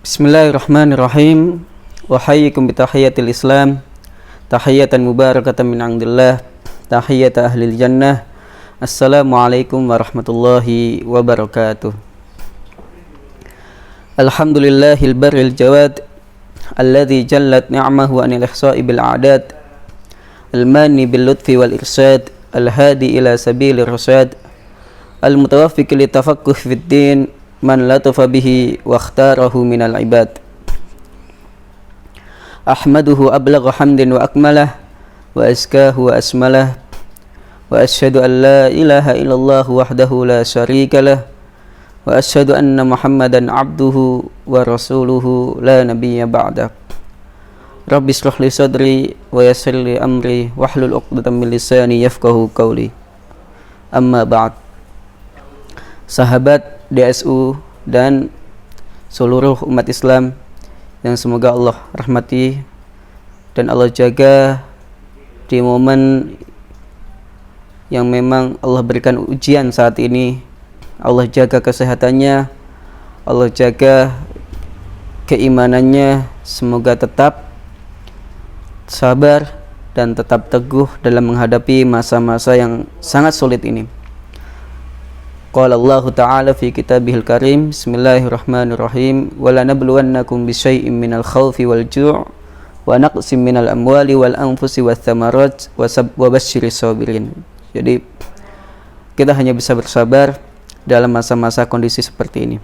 Bismillahirrahmanirrahim. Wahayyikum bitahiyatil Islam, tahiyatan mubarakatan min 'indillah, tahiyata ahlil jannah. Assalamualaikum warahmatullahi wabarakatuh. Alhamdulillahil barril jawad, alladzi jallat ni'amahu anil ihsa'i bil a'dad, al-mani bil lutfi wal irsyad, al-hadi ila sabilir rasyad, al-mutawaffiq li tafaqquh fid din, man latafa bihi wa ikhtarahu minal ibad. Ahmaduhu ablagha hamdin wa akmalah, wa azkahu wa asmalah, wa ashhadu an la ilaha illallah wahdahu la syarika lah, wa ashhadu anna Muhammadan abduhu wa rasuluhu la nabiyya ba'dah. Rabbi shrah li sadri wa yassir li amri wahlul 'uqdatam min lisani yafqahu qawli. Amma ba'd. Sahabat DSU dan seluruh umat Islam yang semoga Allah rahmati dan Allah jaga di momen yang memang Allah berikan ujian saat ini. Allah jaga kesehatannya, Allah jaga keimanannya, semoga tetap sabar dan tetap teguh dalam menghadapi masa-masa yang sangat sulit ini. Qala Allah Ta'ala fi kitabihil karim, bismillahirrahmanirrahim, wa lanabluwannakum bisyai'in minal khawfi wal ju' wa naqsim minal amwali wal anfusi wath thamarat wa basyiris sabirin. Jadi kita hanya bisa bersabar dalam masa-masa kondisi seperti ini.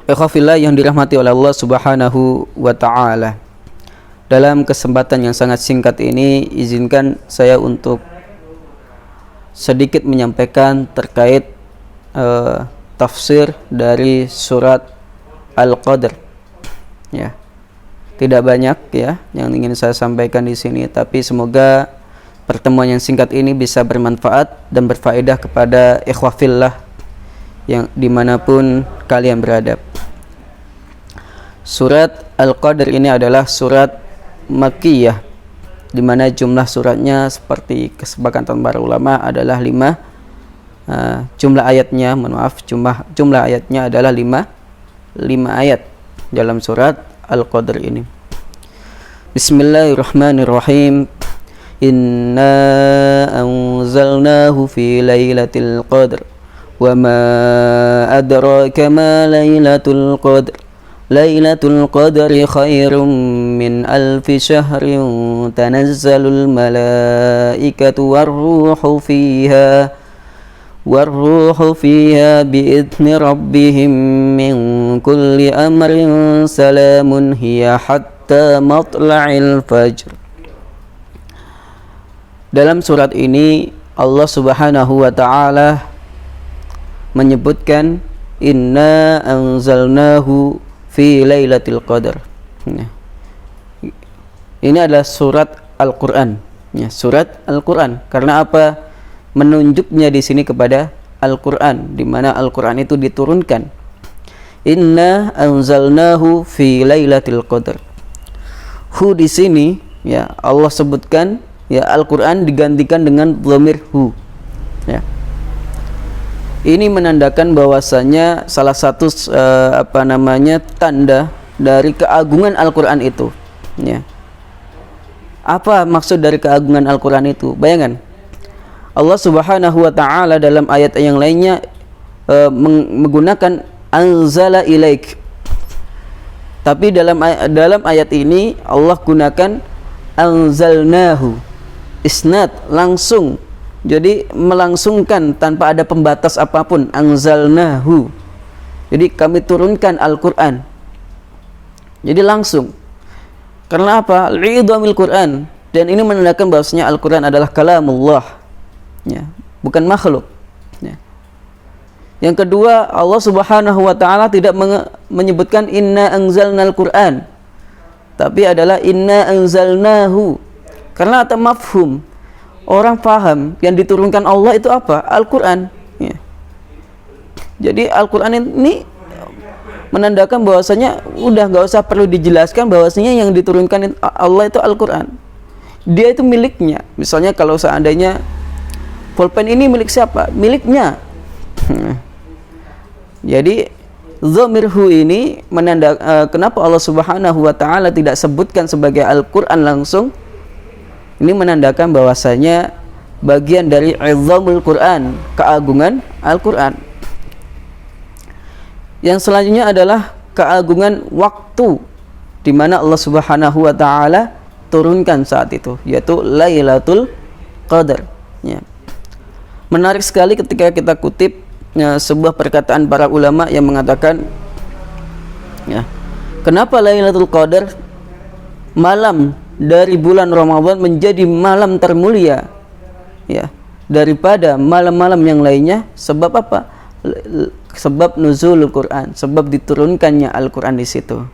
Ikhwafillah yang dirahmati oleh Allah Subhanahu wa Ta'ala, dalam kesempatan yang sangat singkat ini izinkan saya untuk sedikit menyampaikan terkait tafsir dari surat Al-Qadr. Ya, tidak banyak ya yang ingin saya sampaikan di sini, tapi semoga pertemuan yang singkat ini bisa bermanfaat dan berfaedah kepada ikhwafillah yang dimanapun kalian berada. Surat Al-Qadr ini adalah surat Makkiyah, di mana jumlah suratnya seperti kesepakatan para ulama adalah 5. Jumlah ayatnya, jumlah ayatnya adalah 5 ayat dalam surat Al-Qadr ini. Bismillahirrahmanirrahim. Inna anzalnahu fi lailatul qadr wa ma adraka ma lailatul qadr. Lailatul qadri khairum min alfi syahrin tanazzalul malaikatu warruhu fiha biidzni rabbihim min kulli amrin salamun hiya hatta matla'il fajr. Dalam surat ini Allah Subhanahu wa Ta'ala menyebutkan inna anzalnahu fi lailatul qadar. Ini adalah surat Al-Qur'an. Ya, surat Al-Qur'an. Karena apa? Menunjuknya di sini kepada Al-Qur'an, di mana Al-Qur'an itu diturunkan. Inna anzalnahu fi lailatul qadar. Hu di sini ya Allah sebutkan, ya Al-Qur'an digantikan dengan dhamir hu. Ya. Ini menandakan bahwasanya salah satu tanda dari keagungan Al-Qur'an itu. Ya. Apa maksud dari keagungan Al-Qur'an itu? Bayangkan, Allah Subhanahu wa Ta'ala dalam ayat yang lainnya menggunakan anzala ilaik. Tapi dalam ayat ini Allah gunakan anzalnahu. Isnad, langsung. Jadi melangsungkan tanpa ada pembatas apapun. Anzalnahu. Jadi kami turunkan Al-Qur'an. Jadi langsung. Karena apa? Li'idhamil Qur'an. Dan ini menandakan bahwasanya Al-Qur'an adalah kalamullah. Ya, bukan makhluk. Ya. Yang kedua, Allah Subhanahu wa Ta'ala tidak menyebutkan inna anzalnal Qur'an, tapi adalah inna anzalnahu. Karena ada mafhum. Orang paham yang diturunkan Allah itu apa? Al-Qur'an. Ya. Jadi Al-Qur'an ini menandakan bahwasanya udah nggak usah perlu dijelaskan bahwasanya yang diturunkan Allah itu Al-Qur'an. Dia itu miliknya. Misalnya kalau seandainya pulpen ini milik siapa? Miliknya. Jadi Dhamir hu ini kenapa Allah Subhanahu wa taala tidak sebutkan sebagai Al-Qur'an langsung? Ini menandakan bahwasanya bagian dari izamul Qur'an, keagungan Al-Qur'an. Yang selanjutnya adalah keagungan waktu di mana Allah Subhanahu wa taala turunkan saat itu, yaitu Lailatul Qadar. Ya. Menarik sekali ketika kita kutip sebuah perkataan para ulama yang mengatakan, ya, kenapa Lailatul Qadar, malam dari bulan Ramadan, menjadi malam termulia, ya, daripada malam-malam yang lainnya? Sebab apa? Sebab nuzulul Quran, sebab diturunkannya Al-Quran di situ.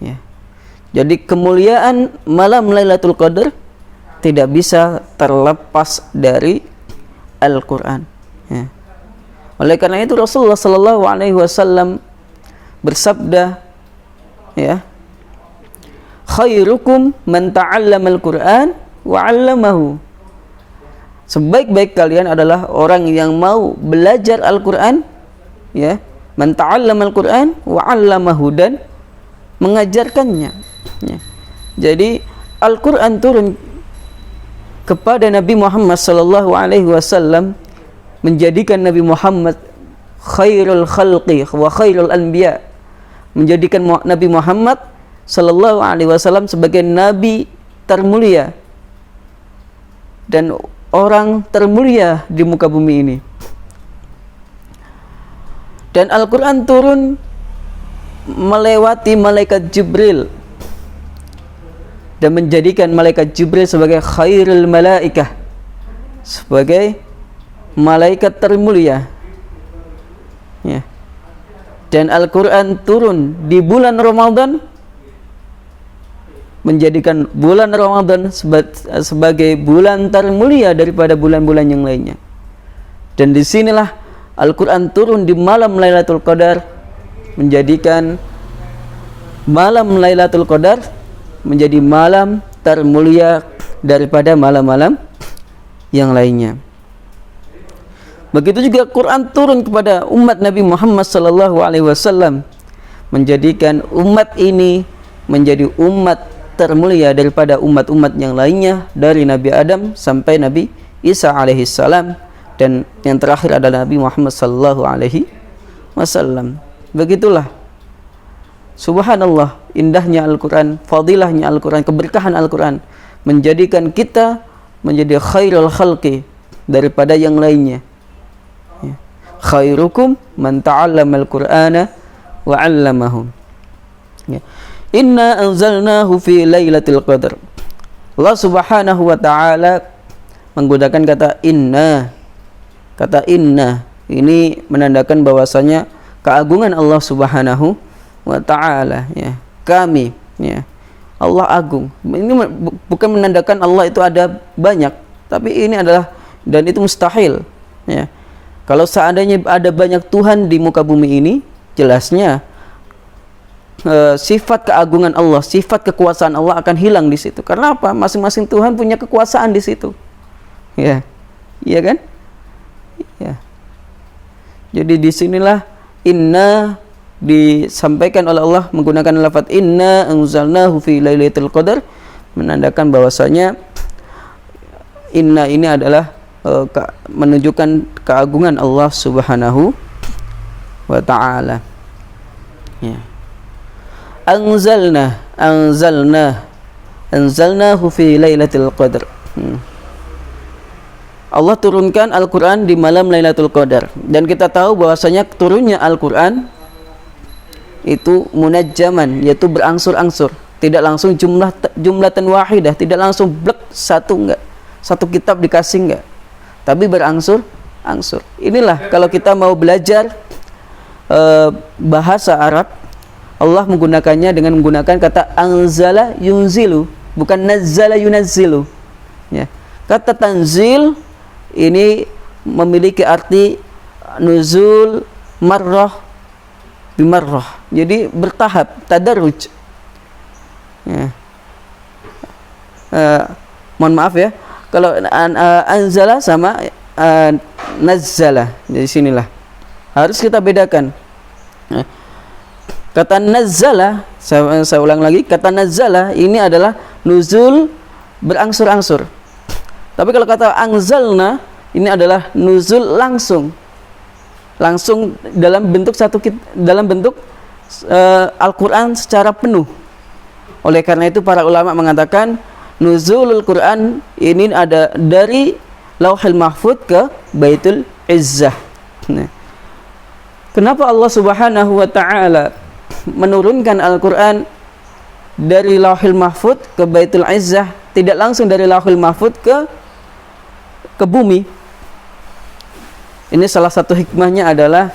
Ya. Jadi kemuliaan malam Lailatul Qadar tidak bisa terlepas dari Al-Quran. Ya. Oleh karena itu Rasulullah Sallallahu Alaihi Wasallam bersabda, ya, khairukum man ta'allamal Qur'an wa 'allamahu. Sebaik-baik kalian adalah orang yang mau belajar Al-Quran, ya, man ta'allamal Qur'an wa 'allamahu, dan mengajarkannya. Ya. Jadi Al-Quran turun kepada Nabi Muhammad Sallallahu Alaihi Wasallam, menjadikan Nabi Muhammad khairul khalqi wa khairul anbiya, menjadikan Nabi Muhammad Sallallahu Alaihi Wasallam sebagai nabi termulia dan orang termulia di muka bumi ini. Dan Al-Quran turun melewati malaikat Jibril dan menjadikan malaikat Jibril sebagai khairul malaikah, sebagai malaikat termulia. Ya. Dan Al-Quran turun di bulan Ramadan, menjadikan bulan Ramadan sebagai bulan termulia daripada bulan-bulan yang lainnya. Dan disinilah Al-Quran turun di malam Lailatul Qadar, menjadikan malam Lailatul Qadar menjadi malam termulia daripada malam-malam yang lainnya. Begitu juga Quran turun kepada umat Nabi Muhammad Sallallahu Alaihi Wasallam, menjadikan umat ini menjadi umat termulia daripada umat-umat yang lainnya, dari Nabi Adam sampai Nabi Isa alaihissalam, dan yang terakhir adalah Nabi Muhammad Sallallahu Alaihi Wasallam. Begitulah, subhanallah, indahnya Al-Quran, fadilahnya Al-Quran, keberkahan Al-Quran, menjadikan kita menjadi khairul khalqi daripada yang lainnya. Ya. Khairukum man ta'allamal Qur'ana wa 'allamahu. Ya. Inna anzalnahu fi lailatul qadar. Allah Subhanahu wa taala menggunakan kata inna. Kata inna ini menandakan bahwasanya keagungan Allah Subhanahu wa taala, ya. Kami, ya. Allah agung. Ini bukan menandakan Allah itu ada banyak, tapi ini adalah, dan itu mustahil, ya. Kalau seandainya ada banyak Tuhan di muka bumi ini, jelasnya sifat keagungan Allah, sifat kekuasaan Allah akan hilang di situ. Karena apa? Masing-masing Tuhan punya kekuasaan di situ. Ya. Iya kan? Ya. Jadi disinilah inna disampaikan oleh Allah menggunakan lafaz inna anzalnahu fi lailatul qadar, menandakan bahwasanya inna ini adalah menunjukkan keagungan Allah Subhanahu wa taala. Ya. Anzalnahu fi lailatul qadar. Allah turunkan Al-Quran di malam Lailatul Qadar, dan kita tahu bahwasanya turunnya Al-Quran itu munajjaman, yaitu berangsur-angsur, tidak langsung jumlatan wahidah, tidak langsung blek satu kitab dikasih, enggak, tapi berangsur-angsur. Inilah kalau kita mau belajar bahasa Arab, Allah menggunakannya dengan menggunakan kata anzala yunzilu, bukan nazzala yunazzilu. Ya. Kata tanzil ini memiliki arti nuzul marrah bimarrah, jadi bertahap, tadarruj. Ya. Mohon maaf ya, kalau anzala sama nazzala, jadi sinilah harus kita bedakan. Kata nazzala, saya ulang lagi, kata nazzala ini adalah nuzul berangsur-angsur. Tapi kalau kata anzalna ini adalah nuzul langsung dalam bentuk Al-Quran secara penuh. Oleh karena itu para ulama mengatakan nuzulul Quran ini ada dari Lauhul Mahfuz ke Baitul Izzah. Nah, kenapa Allah Subhanahu wa taala menurunkan Al-Quran dari Lauhul Mahfuz ke Baitul Izzah, tidak langsung dari Lauhul Mahfuz ke bumi? Ini salah satu hikmahnya adalah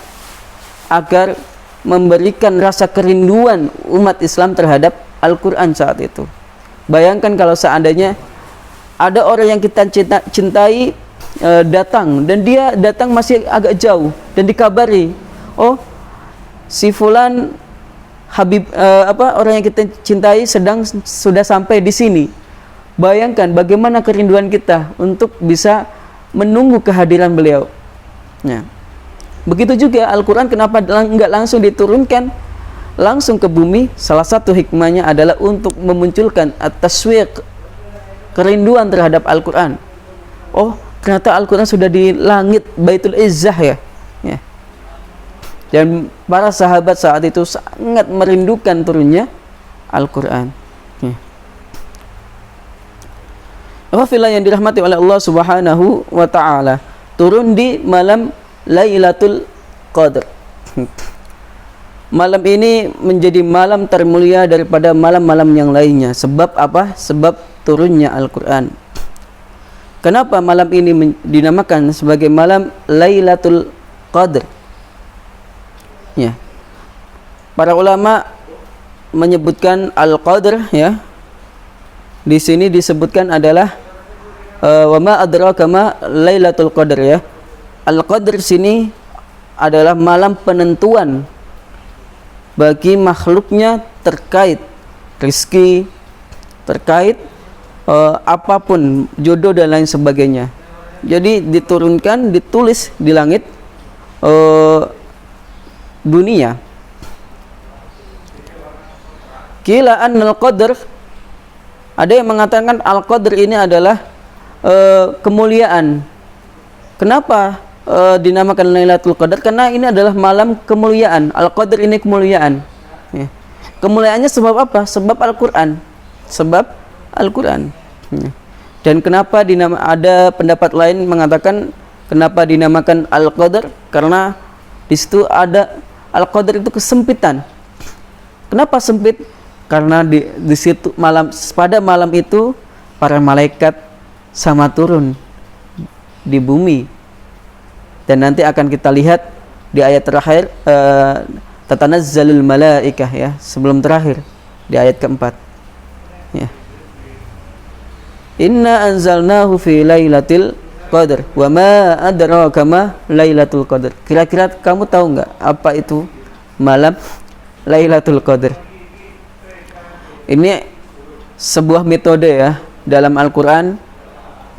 agar memberikan rasa kerinduan umat Islam terhadap Al-Quran saat itu. Bayangkan kalau seandainya ada orang yang kita cintai datang, dan dia datang masih agak jauh dan dikabari, oh si fulan Habib orang yang kita cintai sudah sampai di sini. Bayangkan bagaimana kerinduan kita untuk bisa menunggu kehadiran beliau. Ya. Begitu juga Al-Quran kenapa enggak langsung diturunkan langsung ke bumi? Salah satu hikmahnya adalah untuk memunculkan at-taswiq, kerinduan terhadap Al-Quran. Oh, ternyata Al-Quran sudah di langit Baitul Izzah ya. Ya. Dan para sahabat saat itu sangat merindukan turunnya Al-Quran. Ya. Alhamdulillah yang dirahmati oleh Allah Subhanahu wa taala, turun di malam Lailatul Qadar. Malam ini menjadi malam termulia daripada malam-malam yang lainnya. Sebab apa? Sebab turunnya Al-Quran. Kenapa malam ini dinamakan sebagai malam Lailatul Qadar? Ya. Para ulama menyebutkan Al-Qadar ya. Di sini disebutkan adalah wa ma adraka ma Lailatul Qadar ya. Al-Qadar sini adalah malam penentuan bagi makhluknya terkait rezeki, terkait apapun, jodoh dan lain sebagainya. Jadi diturunkan, ditulis di langit dunia. Qila annal qadar, ada yang mengatakan al-qadar ini adalah kemuliaan. Kenapa dinamakan Lailatul Qadar? Karena ini adalah malam kemuliaan. Al-Qadar ini kemuliaan. Ya. Kemuliaannya sebab apa? Sebab Al-Quran. Sebab Al-Quran. Ya. Dan kenapa ada pendapat lain mengatakan kenapa dinamakan Al-Qadar? Karena di situ ada Al-Qadar itu kesempitan. Kenapa sempit? Karena di situ pada malam itu para malaikat sama turun di bumi. Dan nanti akan kita lihat di ayat terakhir tatanazzalul malaikah ya, sebelum terakhir di ayat keempat ya. Inna anzalnahu fi lailatul qadar wa ma adraka ma lailatul qadar. Kira-kira kamu tahu enggak apa itu malam Lailatul Qadar? Ini sebuah metode ya dalam Al-Quran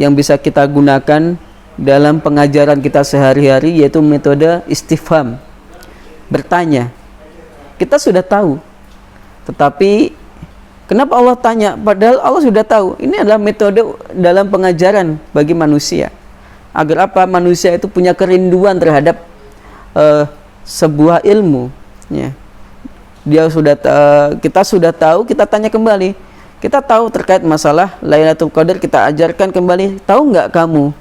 yang bisa kita gunakan dalam pengajaran kita sehari-hari, yaitu metode istifham, bertanya. Kita sudah tahu, tetapi kenapa Allah tanya? Padahal Allah sudah tahu. Ini adalah metode dalam pengajaran bagi manusia, agar apa? Manusia itu punya kerinduan terhadap sebuah ilmu ya. Kita sudah tahu, kita tanya kembali. Kita tahu terkait masalah Lailatul Qadar, kita ajarkan kembali. Tahu nggak kamu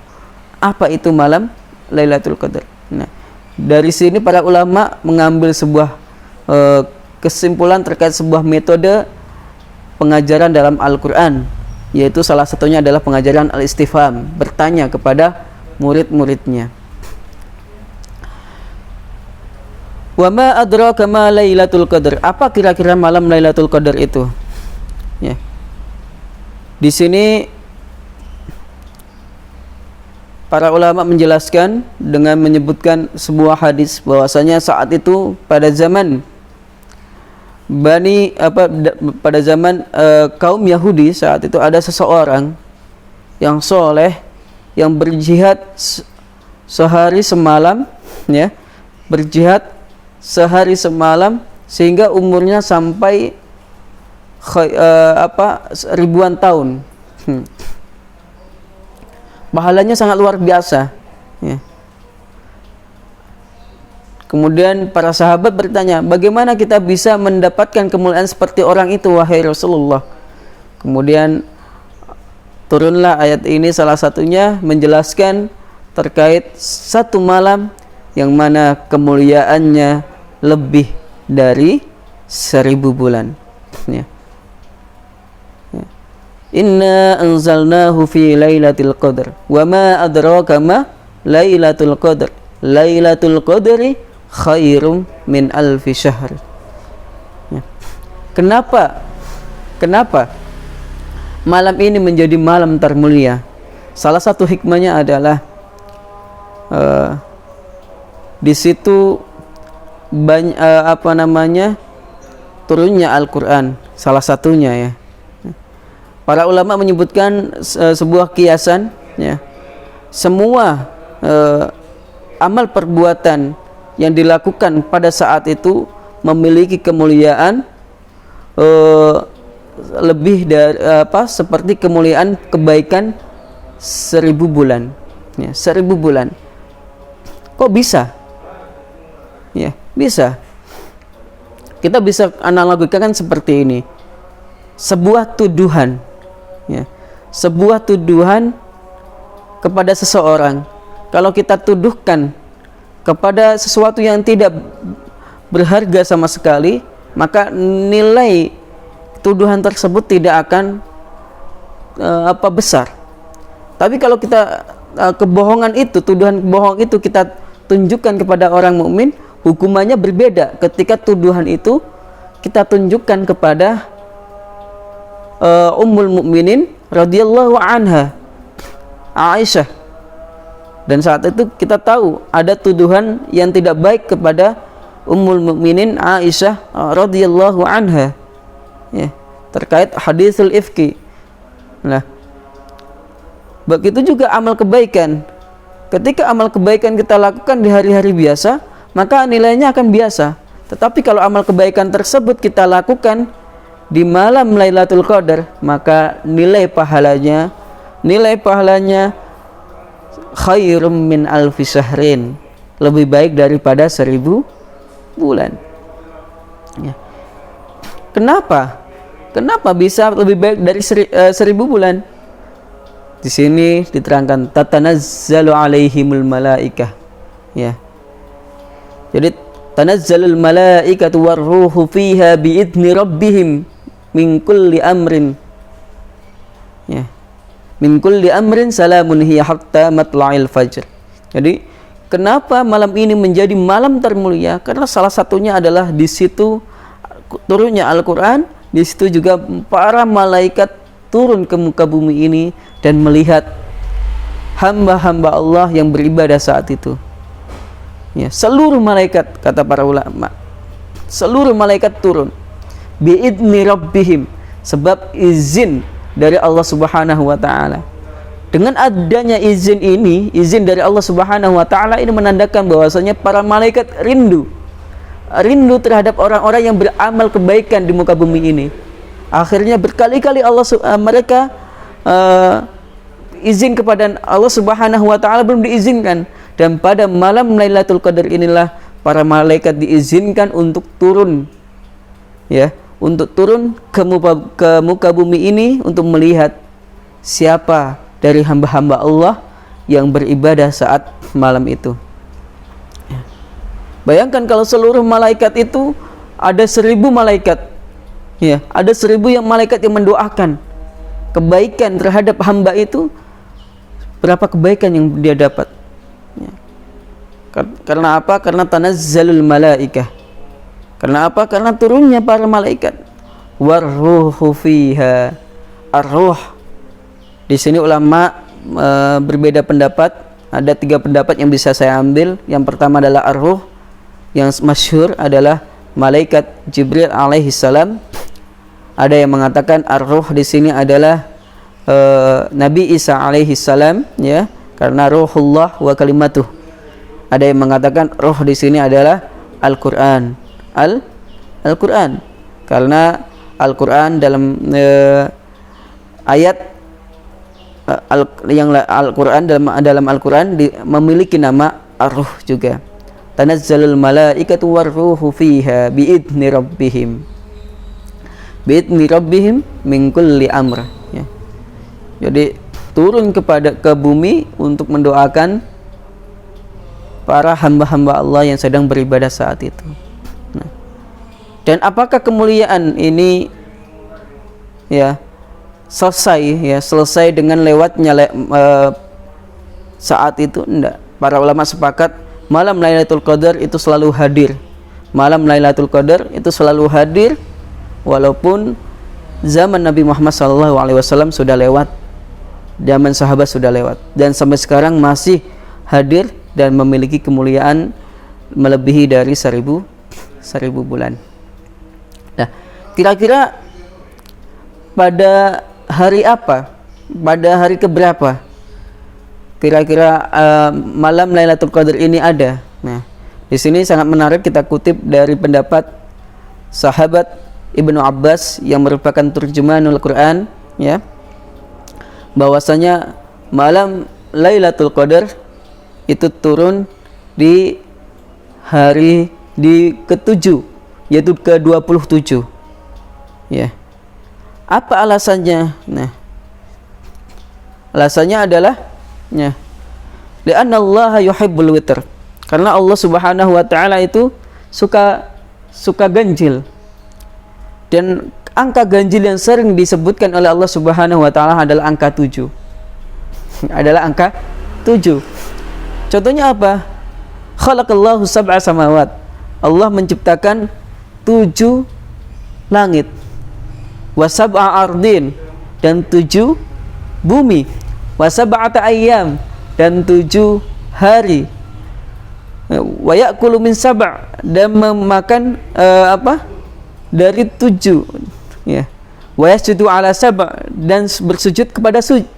apa itu malam Lailatul Qadar? Nah, dari sini para ulama mengambil sebuah kesimpulan terkait sebuah metode pengajaran dalam Al-Quran, yaitu salah satunya adalah pengajaran al-istifham, bertanya kepada murid-muridnya. Wa ma adraka ma Lailatul Qadar? Apa kira-kira malam Lailatul Qadar itu? Ya. Di sini para ulama menjelaskan dengan menyebutkan sebuah hadis bahwasanya saat itu pada zaman kaum Yahudi saat itu ada seseorang yang soleh yang berjihad sehari semalam ya, berjihad sehari semalam sehingga umurnya sampai ribuan tahun. Pahalanya sangat luar biasa, ya. Kemudian para sahabat bertanya, bagaimana kita bisa mendapatkan kemuliaan seperti orang itu, wahai Rasulullah? Kemudian turunlah ayat ini, salah satunya menjelaskan terkait satu malam yang mana kemuliaannya lebih dari 1000 bulan, ya. Inna anzalnahu fi lailatul qadr wa ma adraka ma lailatul qadr lailatul qadri khairum min alfi syahr. Ya. Kenapa malam ini menjadi malam termulia? Salah satu hikmahnya adalah di situ turunnya Al-Quran, salah satunya, ya. Para ulama menyebutkan sebuah kiasan, ya, semua amal perbuatan yang dilakukan pada saat itu memiliki kemuliaan lebih dari seperti kemuliaan kebaikan 1000 bulan, ya, 1000 bulan. Kok bisa? Ya, bisa. Kita bisa analogikan seperti ini. Sebuah tuduhan, ya, sebuah tuduhan kepada seseorang, kalau kita tuduhkan kepada sesuatu yang tidak berharga sama sekali, maka nilai tuduhan tersebut tidak akan besar. Tapi kalau kita kebohongan itu, tuduhan kebohongan itu kita tunjukkan kepada orang mukmin, hukumannya berbeda ketika tuduhan itu kita tunjukkan kepada Ummul Mukminin radhiyallahu anha, Aisyah. Dan saat itu kita tahu ada tuduhan yang tidak baik kepada Ummul Mukminin Aisyah radhiyallahu anha, ya, terkait hadisul ifki. Nah, begitu juga amal kebaikan. Ketika amal kebaikan kita lakukan di hari-hari biasa, maka nilainya akan biasa. Tetapi kalau amal kebaikan tersebut kita lakukan di malam Lailatul Qadar, maka nilai pahalanya khairum min alfi syahrin, lebih baik daripada 1000 bulan. Ya. Kenapa bisa lebih baik dari 1000 bulan? Di sini diterangkan tatanazzalu alaihimul malaikah, ya. Jadi tanazzalul malaikatu warruhu fiha biidzni rabbihim min kulli amrin, ya, min kulli amrin salamun hiya hatta matla'il fajr. Jadi kenapa malam ini menjadi malam termulia? Karena salah satunya adalah di situ turunnya Al-Quran, di situ juga para malaikat turun ke muka bumi ini dan melihat hamba-hamba Allah yang beribadah saat itu. Ya, seluruh malaikat, kata para ulama, seluruh malaikat turun biidzni rabbihim, sebab izin dari Allah Subhanahu wa taala. Dengan adanya izin ini, izin dari Allah Subhanahu wa taala ini menandakan bahwasanya para malaikat rindu terhadap orang-orang yang beramal kebaikan di muka bumi ini. Akhirnya berkali-kali mereka izin kepada Allah Subhanahu wa taala, belum diizinkan. Dan pada malam Lailatul Qadar inilah para malaikat diizinkan untuk turun, ya, untuk turun ke muka bumi ini untuk melihat siapa dari hamba-hamba Allah yang beribadah saat malam itu. Ya. Bayangkan kalau seluruh malaikat itu ada 1000 malaikat, ya, ada 1000 malaikat yang mendoakan kebaikan terhadap hamba itu, berapa kebaikan yang dia dapat. Ya. Karena apa? Karena tanazzalul malaikah. Karena apa? Karena turunnya para malaikat. Warruhu fiha. Ar-ruh. Di sini ulama berbeda pendapat. Ada 3 pendapat yang bisa saya ambil. Yang pertama adalah ar-ruh. Yang masyhur adalah malaikat Jibril alaihi salam. Ada yang mengatakan ar-ruh di sini adalah Nabi Isa alaihi salam, ya, karena ruhullah wa kalimatuh. Ada yang mengatakan roh di sini adalah Al-Qur'an. Al-Qur'an. Karena Al-Qur'an dalam ayat Al-Qur'an dalam Al-Qur'an memiliki nama Ar-Ruh juga. Tanazzalul malaikatu war-ruhu fiha biidzni rabbihim min kulli amr, ya. Jadi turun ke bumi untuk mendoakan para hamba-hamba Allah yang sedang beribadah saat itu. Nah, dan apakah kemuliaan ini ya selesai dengan lewatnya saat itu? Enggak. Para ulama sepakat malam Lailatul Qadar itu selalu hadir. Malam Lailatul Qadar itu selalu hadir walaupun zaman Nabi Muhammad SAW sudah lewat, zaman sahabat sudah lewat, dan sampai sekarang masih hadir dan memiliki kemuliaan melebihi dari 1000 bulan. Nah, kira-kira pada hari apa? Pada hari keberapa? Kira-kira malam Lailatul Qadar ini ada. Nah, di sini sangat menarik kita kutip dari pendapat sahabat Ibnu Abbas yang merupakan turjumanul Quran, ya, bahwasanya malam Lailatul Qadar itu turun di hari ke-7, yaitu ke-27, ya. Apa alasannya? Nah, alasannya adalah ya, li'anna Allah yuhibbul witr, karena Allah Subhanahu wa taala itu suka ganjil. Dan angka ganjil yang sering disebutkan oleh Allah Subhanahu wa taala adalah angka 7. Adalah angka 7. Contohnya apa? Khalaqallahu sab'a samawat. Allah menciptakan 7 langit. Wa sab'a ardin, dan 7 bumi. Wa sab'ata ayyam, dan 7 hari. Wa ya'kulu min sab', dan memakan dari 7, ya. Wa yasjudu ala sab', dan bersujud kepada 7.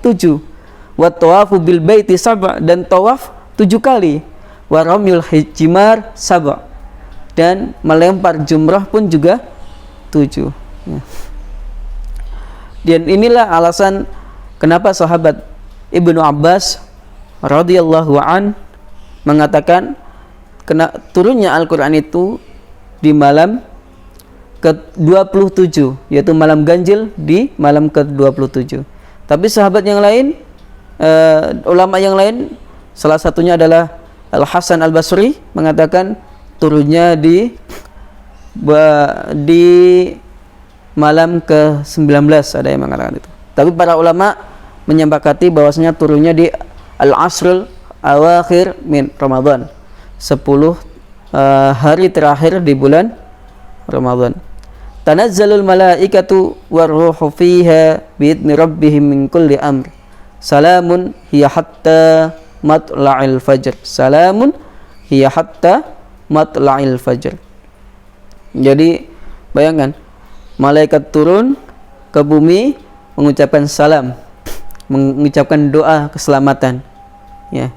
Wa tawafu bil baiti sab', dan tawaf 7 kali. Wa ramyul hijmar sab', dan melempar jumrah pun juga 7, ya. Dan inilah alasan kenapa sahabat Ibnu Abbas radhiyallahu an mengatakan turunnya Al-Qur'an itu di malam ke-27, yaitu malam ganjil di malam ke-27. Tapi sahabat yang lain, ulama yang lain, salah satunya adalah Al-Hasan Al-Basri, mengatakan turunnya di malam ke-19, ada yang mengatakan itu. Tapi para ulama menyepakati bahwasanya turunnya di Al-Asrul Awakhir min Ramadan, 10 hari terakhir di bulan Ramadan. Tanazzalul malaikatu war-ruhu fiha biidzni rabbihim min kulli amr. Salamun hiya hatta matla'il fajr. Salamun hiya hatta matla'il fajr. Jadi bayangkan, malaikat turun ke bumi mengucapkan salam, mengucapkan doa keselamatan, ya,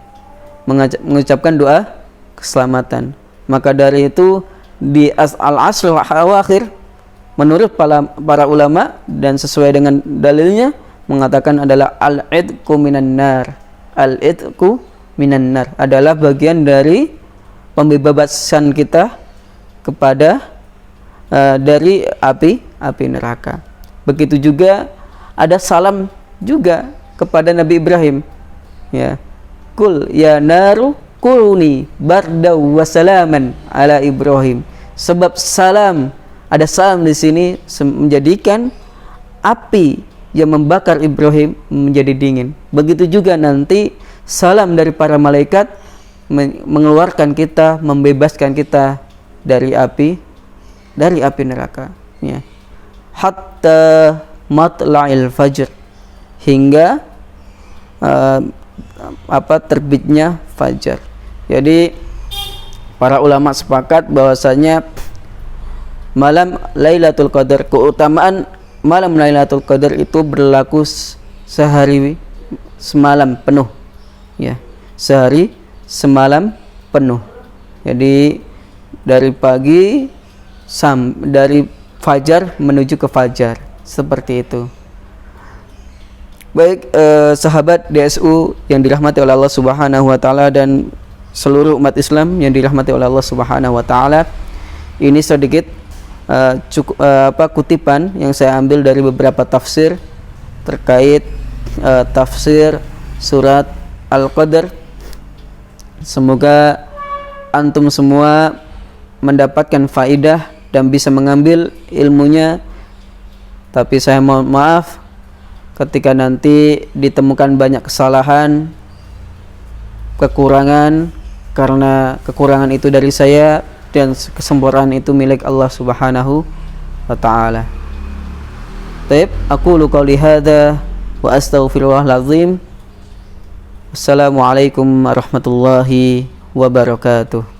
mengucapkan doa keselamatan. Maka dari itu di al-asr al-awakhir menurut para ulama dan sesuai dengan dalilnya mengatakan adalah al-idqu minan nar. Al-idqu minan nar adalah bagian dari pembebasan kita kepada dari api neraka. Begitu juga ada salam juga kepada Nabi Ibrahim, ya. Kul ya naru kuluni bardaw wa salaman ala Ibrahim. Sebab salam, ada salam di sini menjadikan api yang membakar Ibrahim menjadi dingin. Begitu juga nanti salam dari para malaikat mengeluarkan kita, membebaskan kita dari api neraka, ya. Hatta matla'il fajr, hingga terbitnya fajar. Jadi para ulama sepakat bahwasanya malam Lailatul Qadar, keutamaan malam Lailatul Qadar itu berlaku sehari semalam penuh, ya. Sehari semalam penuh. Jadi dari pagi dari fajar menuju ke fajar, seperti itu. Baik, sahabat DSU yang dirahmati oleh Allah Subhanahu wa taala dan seluruh umat Islam yang dirahmati oleh Allah Subhanahu wa taala, ini sedikit kutipan yang saya ambil dari beberapa tafsir terkait tafsir surat Al-Qadr. Semoga antum semua mendapatkan faidah dan bisa mengambil ilmunya. Tapi saya mohon maaf ketika nanti ditemukan banyak kesalahan, kekurangan, karena kekurangan itu dari saya dan kesempurnaan itu milik Allah Subhanahu wa taala. Baik, aku qouli hadza wa astaghfirullahal azim. Assalamualaikum warahmatullahi wabarakatuh.